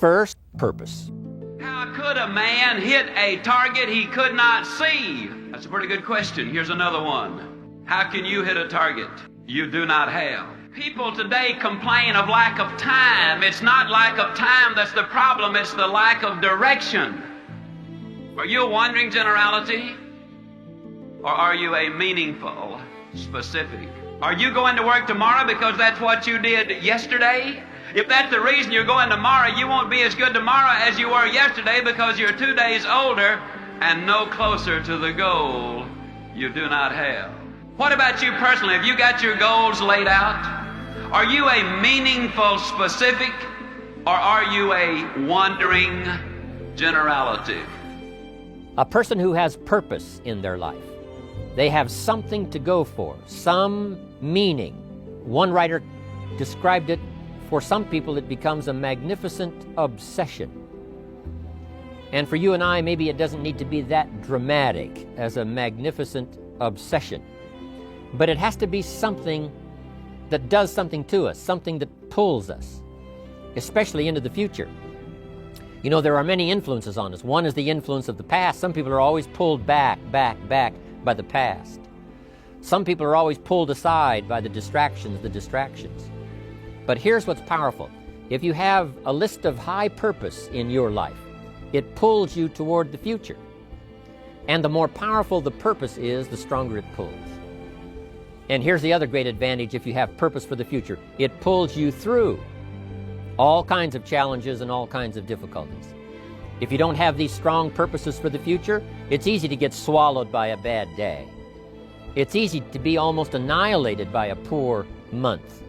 First, purpose. How could a man hit a target he could not see? That's a pretty good question. Here's another one. How can you hit a target you do not have? People today complain of lack of time. It's not lack of time that's the problem, it's the lack of direction. Are you a wandering generality? Or are you a meaningful, specific? Are you going to work tomorrow because that's what you did yesterday? If that's the reason you're going tomorrow, you won't be as good tomorrow as you were yesterday because you're 2 days older and no closer to the goal you do not have. What about you personally? Have you got your goals laid out? Are you a meaningful specific or are you a wandering generality? A person who has purpose in their life. They have something to go for, some meaning. One writer described it, for some people it becomes a magnificent obsession. And for you and I, maybe it doesn't need to be that dramatic as a magnificent obsession. But it has to be something that does something to us, something that pulls us, especially into the future. You know, there are many influences on us. One is the influence of the past. Some people are always pulled back by the past. Some people are always pulled aside by the distractions. But here's what's powerful. If you have a list of high purpose in your life, it pulls you toward the future. And the more powerful the purpose is, the stronger it pulls. And here's the other great advantage if you have purpose for the future. It pulls you through all kinds of challenges and all kinds of difficulties. If you don't have these strong purposes for the future, it's easy to get swallowed by a bad day. It's easy to be almost annihilated by a poor month.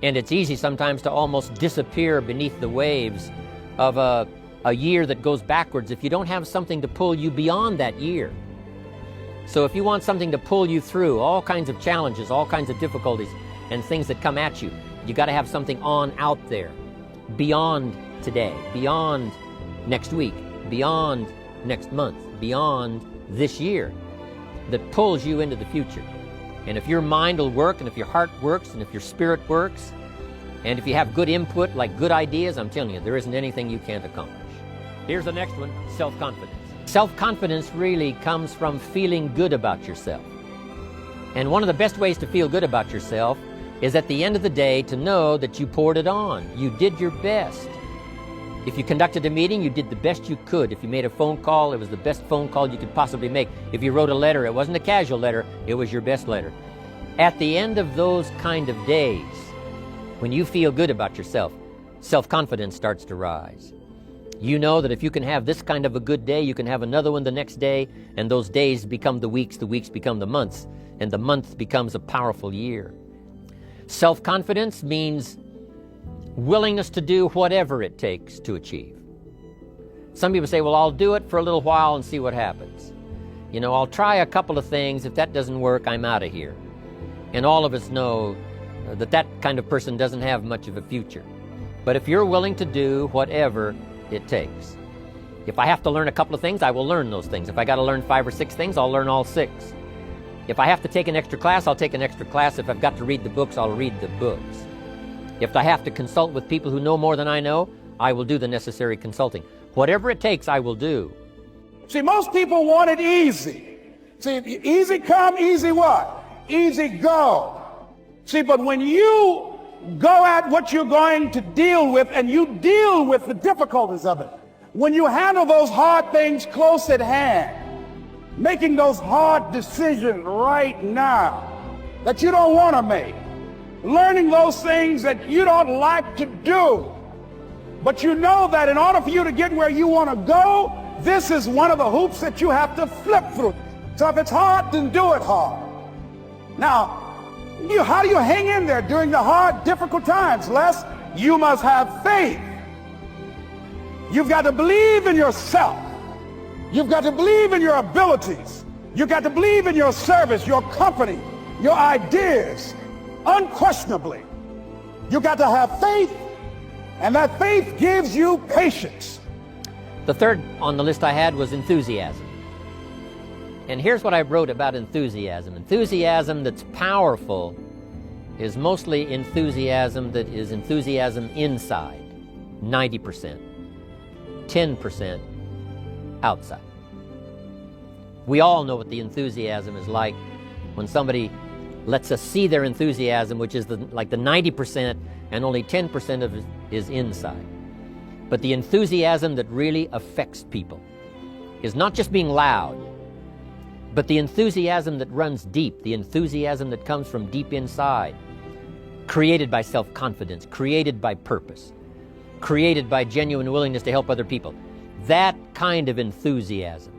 And it's easy sometimes to almost disappear beneath the waves of a year that goes backwards if you don't have something to pull you beyond that year. So if you want something to pull you through all kinds of challenges, all kinds of difficulties, and things that come at you, you got to have something on out there, beyond today, beyond next week, beyond next month, beyond this year, that pulls you into the future. And if your mind will work, and if your heart works, and if your spirit works, and if you have good input, like good ideas, I'm telling you, there isn't anything you can't accomplish. Here's the next one, self-confidence. Self-confidence really comes from feeling good about yourself. And one of the best ways to feel good about yourself is at the end of the day to know that you poured it on. You did your best. If you conducted a meeting, you did the best you could. If you made a phone call, it was the best phone call you could possibly make. If you wrote a letter, it wasn't a casual letter, it was your best letter. At the end of those kind of days, when you feel good about yourself, self-confidence starts to rise. You know that if you can have this kind of a good day, you can have another one the next day, and those days become the weeks become the months, and the month becomes a powerful year. Self-confidence means willingness to do whatever it takes to achieve. Some people say, well, I'll do it for a little while and see what happens. You know, I'll try a couple of things. If that doesn't work, I'm out of here. And all of us know that that kind of person doesn't have much of a future. But if you're willing to do whatever it takes. If I have to learn a couple of things, I will learn those things. If I got to learn 5 or 6 things, I'll learn all 6. If I have to take an extra class, I'll take an extra class. If I've got to read the books, I'll read the books. If I have to consult with people who know more than I know, I will do the necessary consulting. Whatever it takes, I will do. See, most people want it easy. See, easy come, easy what? Easy go. See, but when you go at what you're going to deal with and you deal with the difficulties of it, when you handle those hard things close at hand, making those hard decisions right now that you don't want to make, learning those things that you don't like to do, but you know that in order for you to get where you want to go, this is one of the hoops that you have to flip through. So if it's hard, then do it hard. Now, how do you hang in there during the hard, difficult times? Les, you must have faith. You've got to believe in yourself. You've got to believe in your abilities. You've got to believe in your service, your company, your ideas, unquestionably. You've got to have faith, and that faith gives you patience. The third on the list I had was enthusiasm. And here's what I wrote about enthusiasm. Enthusiasm that's powerful is mostly enthusiasm that is enthusiasm inside. 90%, 10% outside. We all know what the enthusiasm is like when somebody lets us see their enthusiasm, which is like the 90%, and only 10% of it is inside. But the enthusiasm that really affects people is not just being loud, but the enthusiasm that runs deep, the enthusiasm that comes from deep inside, created by self-confidence, created by purpose, created by genuine willingness to help other people. That kind of enthusiasm,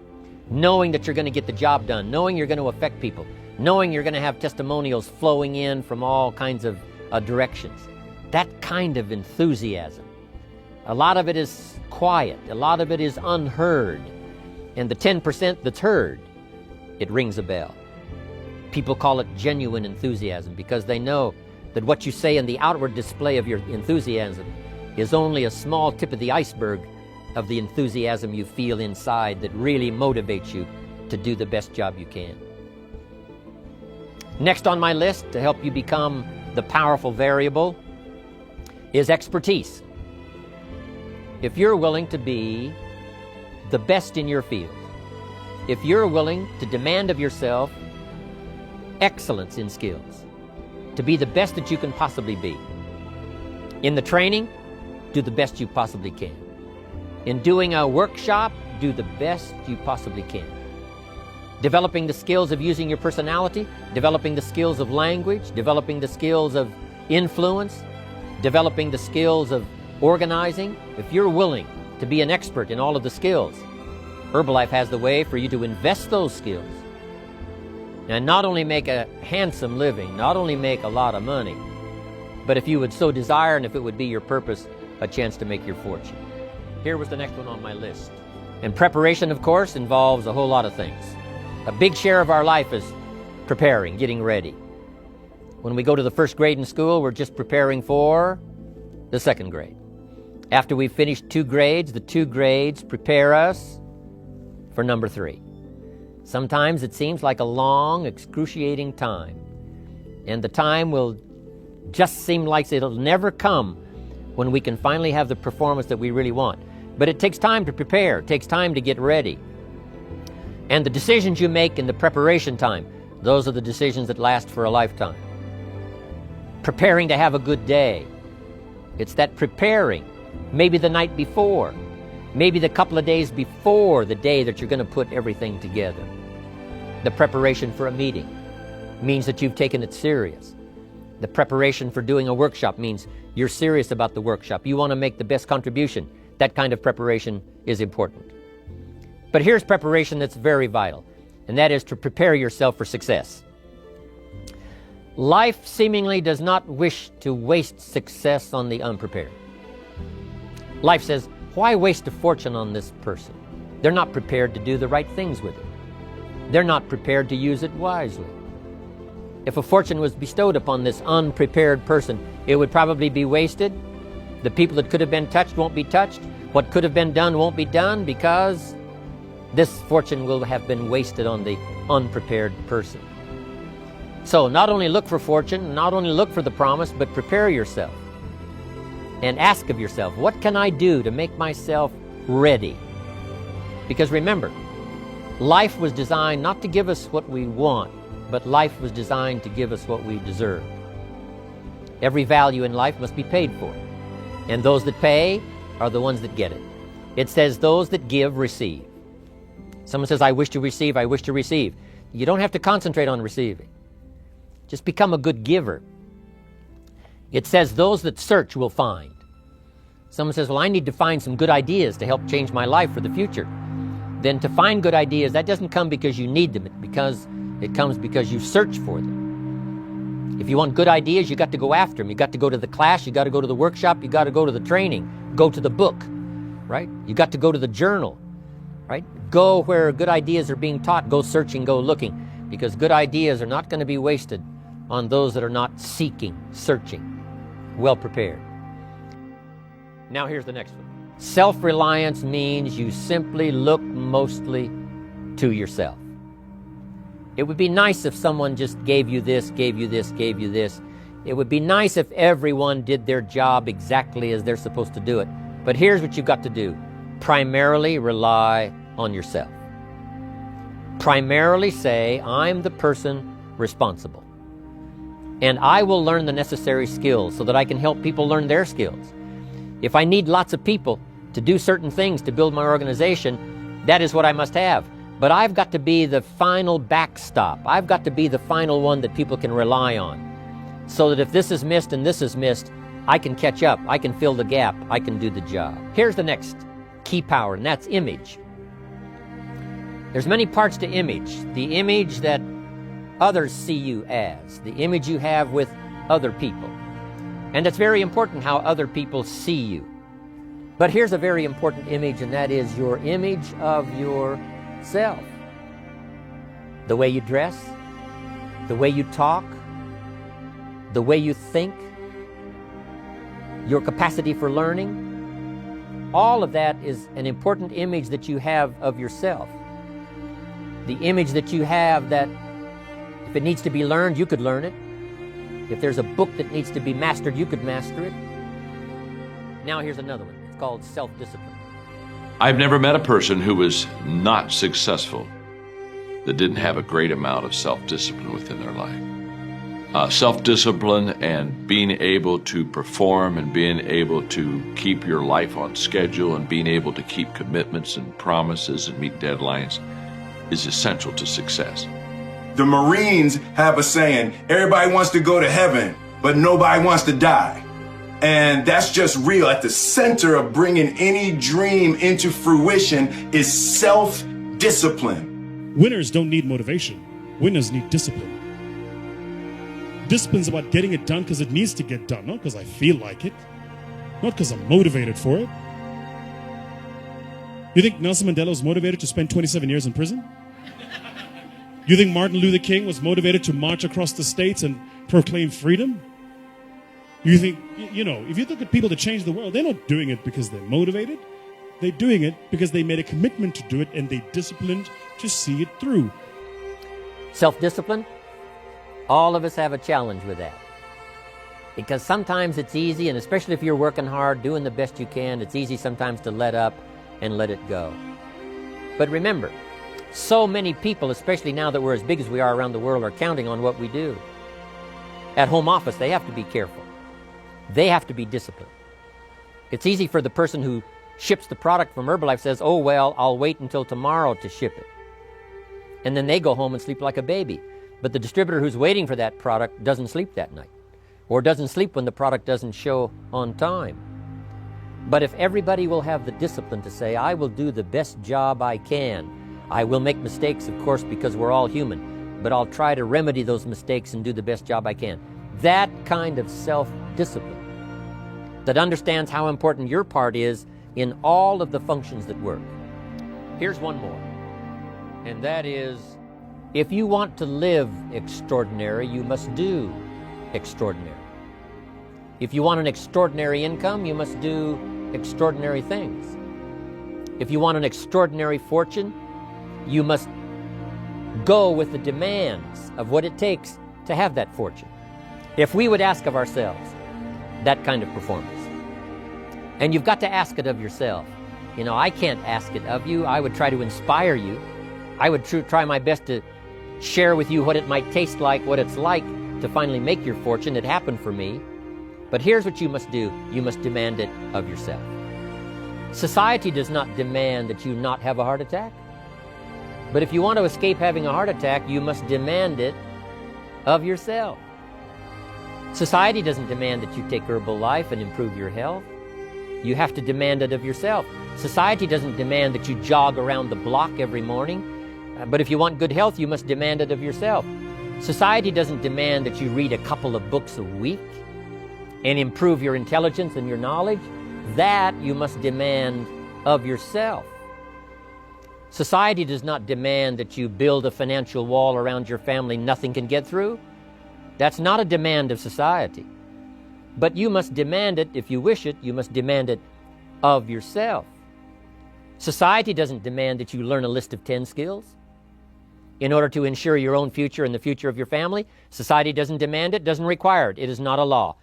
knowing that you're going to get the job done, knowing you're going to affect people, knowing you're going to have testimonials flowing in from all kinds of directions. That kind of enthusiasm. A lot of it is quiet. A lot of it is unheard. And the 10% that's heard, it rings a bell. People call it genuine enthusiasm because they know that what you say in the outward display of your enthusiasm is only a small tip of the iceberg of the enthusiasm you feel inside that really motivates you to do the best job you can. Next on my list to help you become the powerful variable is expertise. If you're willing to be the best in your field, if you're willing to demand of yourself excellence in skills, to be the best that you can possibly be. In the training, do the best you possibly can. In doing a workshop, do the best you possibly can. Developing the skills of using your personality, developing the skills of language, developing the skills of influence, developing the skills of organizing. If you're willing to be an expert in all of the skills, Herbalife has the way for you to invest those skills and not only make a handsome living, not only make a lot of money, but if you would so desire and if it would be your purpose, a chance to make your fortune. Here was the next one on my list. And preparation, of course, involves a whole lot of things. A big share of our life is preparing, getting ready. When we go to the first grade in school, we're just preparing for the second grade. After we've finished 2 grades, the 2 grades prepare us for number 3. Sometimes it seems like a long, excruciating time. And the time will just seem like it'll never come when we can finally have the performance that we really want. But it takes time to prepare. It takes time to get ready. And the decisions you make in the preparation time, those are the decisions that last for a lifetime. Preparing to have a good day. It's that preparing, maybe the night before, maybe the couple of days before the day that you're going to put everything together. The preparation for a meeting means that you've taken it serious. The preparation for doing a workshop means you're serious about the workshop. You want to make the best contribution. That kind of preparation is important. But here's preparation that's very vital, and that is to prepare yourself for success. Life seemingly does not wish to waste success on the unprepared. Life says, why waste a fortune on this person? They're not prepared to do the right things with it. They're not prepared to use it wisely. If a fortune was bestowed upon this unprepared person, it would probably be wasted. The people that could have been touched won't be touched. What could have been done won't be done because this fortune will have been wasted on the unprepared person. So not only look for fortune, not only look for the promise, but prepare yourself and ask of yourself, what can I do to make myself ready? Because remember, life was designed not to give us what we want, but life was designed to give us what we deserve. Every value in life must be paid for, and those that pay are the ones that get it. It says those that give receive. Someone says, I wish to receive, I wish to receive. You don't have to concentrate on receiving. Just become a good giver. It says those that search will find. Someone says, well, I need to find some good ideas to help change my life for the future. Then to find good ideas, that doesn't come because you need them, it comes because you search for them. If you want good ideas, you got to go after them. You got to go to the class, you got to go to the workshop, you got to go to the training, go to the book, right? You got to go to the journal, right? Go where good ideas are being taught, go searching, go looking, because good ideas are not going to be wasted on those that are not seeking, searching, well prepared. Now here's the next one. Self-reliance means you simply look mostly to yourself. It would be nice if someone just gave you this, gave you this, gave you this. It would be nice if everyone did their job exactly as they're supposed to do it. But here's what you've got to do. Primarily rely on yourself. Primarily say, I'm the person responsible. And I will learn the necessary skills so that I can help people learn their skills. If I need lots of people to do certain things to build my organization, that is what I must have. But I've got to be the final backstop. I've got to be the final one that people can rely on. So that if this is missed and this is missed, I can catch up, I can fill the gap, I can do the job. Here's the next key power, and that's image. There's many parts to image. The image that others see you as, the image you have with other people. And it's very important how other people see you. But here's a very important image, and that is your image of yourself. The way you dress, the way you talk, the way you think, your capacity for learning, all of that is an important image that you have of yourself. The image that you have that if it needs to be learned, you could learn it. If there's a book that needs to be mastered, you could master it. Now here's another one. It's called self-discipline. I've never met a person who was not successful that didn't have a great amount of self-discipline within their life. Self-discipline and being able to perform and being able to keep your life on schedule and being able to keep commitments and promises and meet deadlines is essential to success. The Marines have a saying, everybody wants to go to heaven, but nobody wants to die. And that's just real. At the center of bringing any dream into fruition is self-discipline. Winners don't need motivation. Winners need discipline. Discipline's about getting it done because it needs to get done, not because I feel like it, not because I'm motivated for it. You think Nelson Mandela was motivated to spend 27 years in prison? You think Martin Luther King was motivated to march across the states and proclaim freedom? You think, if you look at people that change the world, they're not doing it because they're motivated. They're doing it because they made a commitment to do it and they disciplined to see it through. Self-discipline, all of us have a challenge with that. Because sometimes it's easy, and especially if you're working hard, doing the best you can, it's easy sometimes to let up and let it go. But remember, so many people, especially now that we're as big as we are around the world, are counting on what we do. At home office, they have to be careful. They have to be disciplined. It's easy for the person who ships the product from Herbalife says, oh, well, I'll wait until tomorrow to ship it. And then they go home and sleep like a baby. But the distributor who's waiting for that product doesn't sleep that night, or doesn't sleep when the product doesn't show on time. But if everybody will have the discipline to say, I will do the best job I can. I will make mistakes, of course, because we're all human, but I'll try to remedy those mistakes and do the best job I can. That kind of self-discipline that understands how important your part is in all of the functions that work. Here's one more, and that is, if you want to live extraordinary, you must do extraordinary. If you want an extraordinary income, you must do extraordinary things. If you want an extraordinary fortune, you must go with the demands of what it takes to have that fortune. If we would ask of ourselves that kind of performance, and you've got to ask it of yourself. I can't ask it of you. I would try to inspire you. I would try my best to share with you what it might taste like, what it's like to finally make your fortune. It happened for me. But here's what you must do. You must demand it of yourself. Society does not demand that you not have a heart attack. But if you want to escape having a heart attack, you must demand it of yourself. Society doesn't demand that you take Herbalife and improve your health. You have to demand it of yourself. Society doesn't demand that you jog around the block every morning. But if you want good health, you must demand it of yourself. Society doesn't demand that you read a couple of books a week and improve your intelligence and your knowledge. That you must demand of yourself. Society does not demand that you build a financial wall around your family nothing can get through. That's not a demand of society. But you must demand it, if you wish it, you must demand it of yourself. Society doesn't demand that you learn a list of 10 skills in order to ensure your own future and the future of your family. Society doesn't demand it, doesn't require it. It is not a law.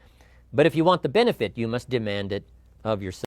But if you want the benefit, you must demand it of yourself.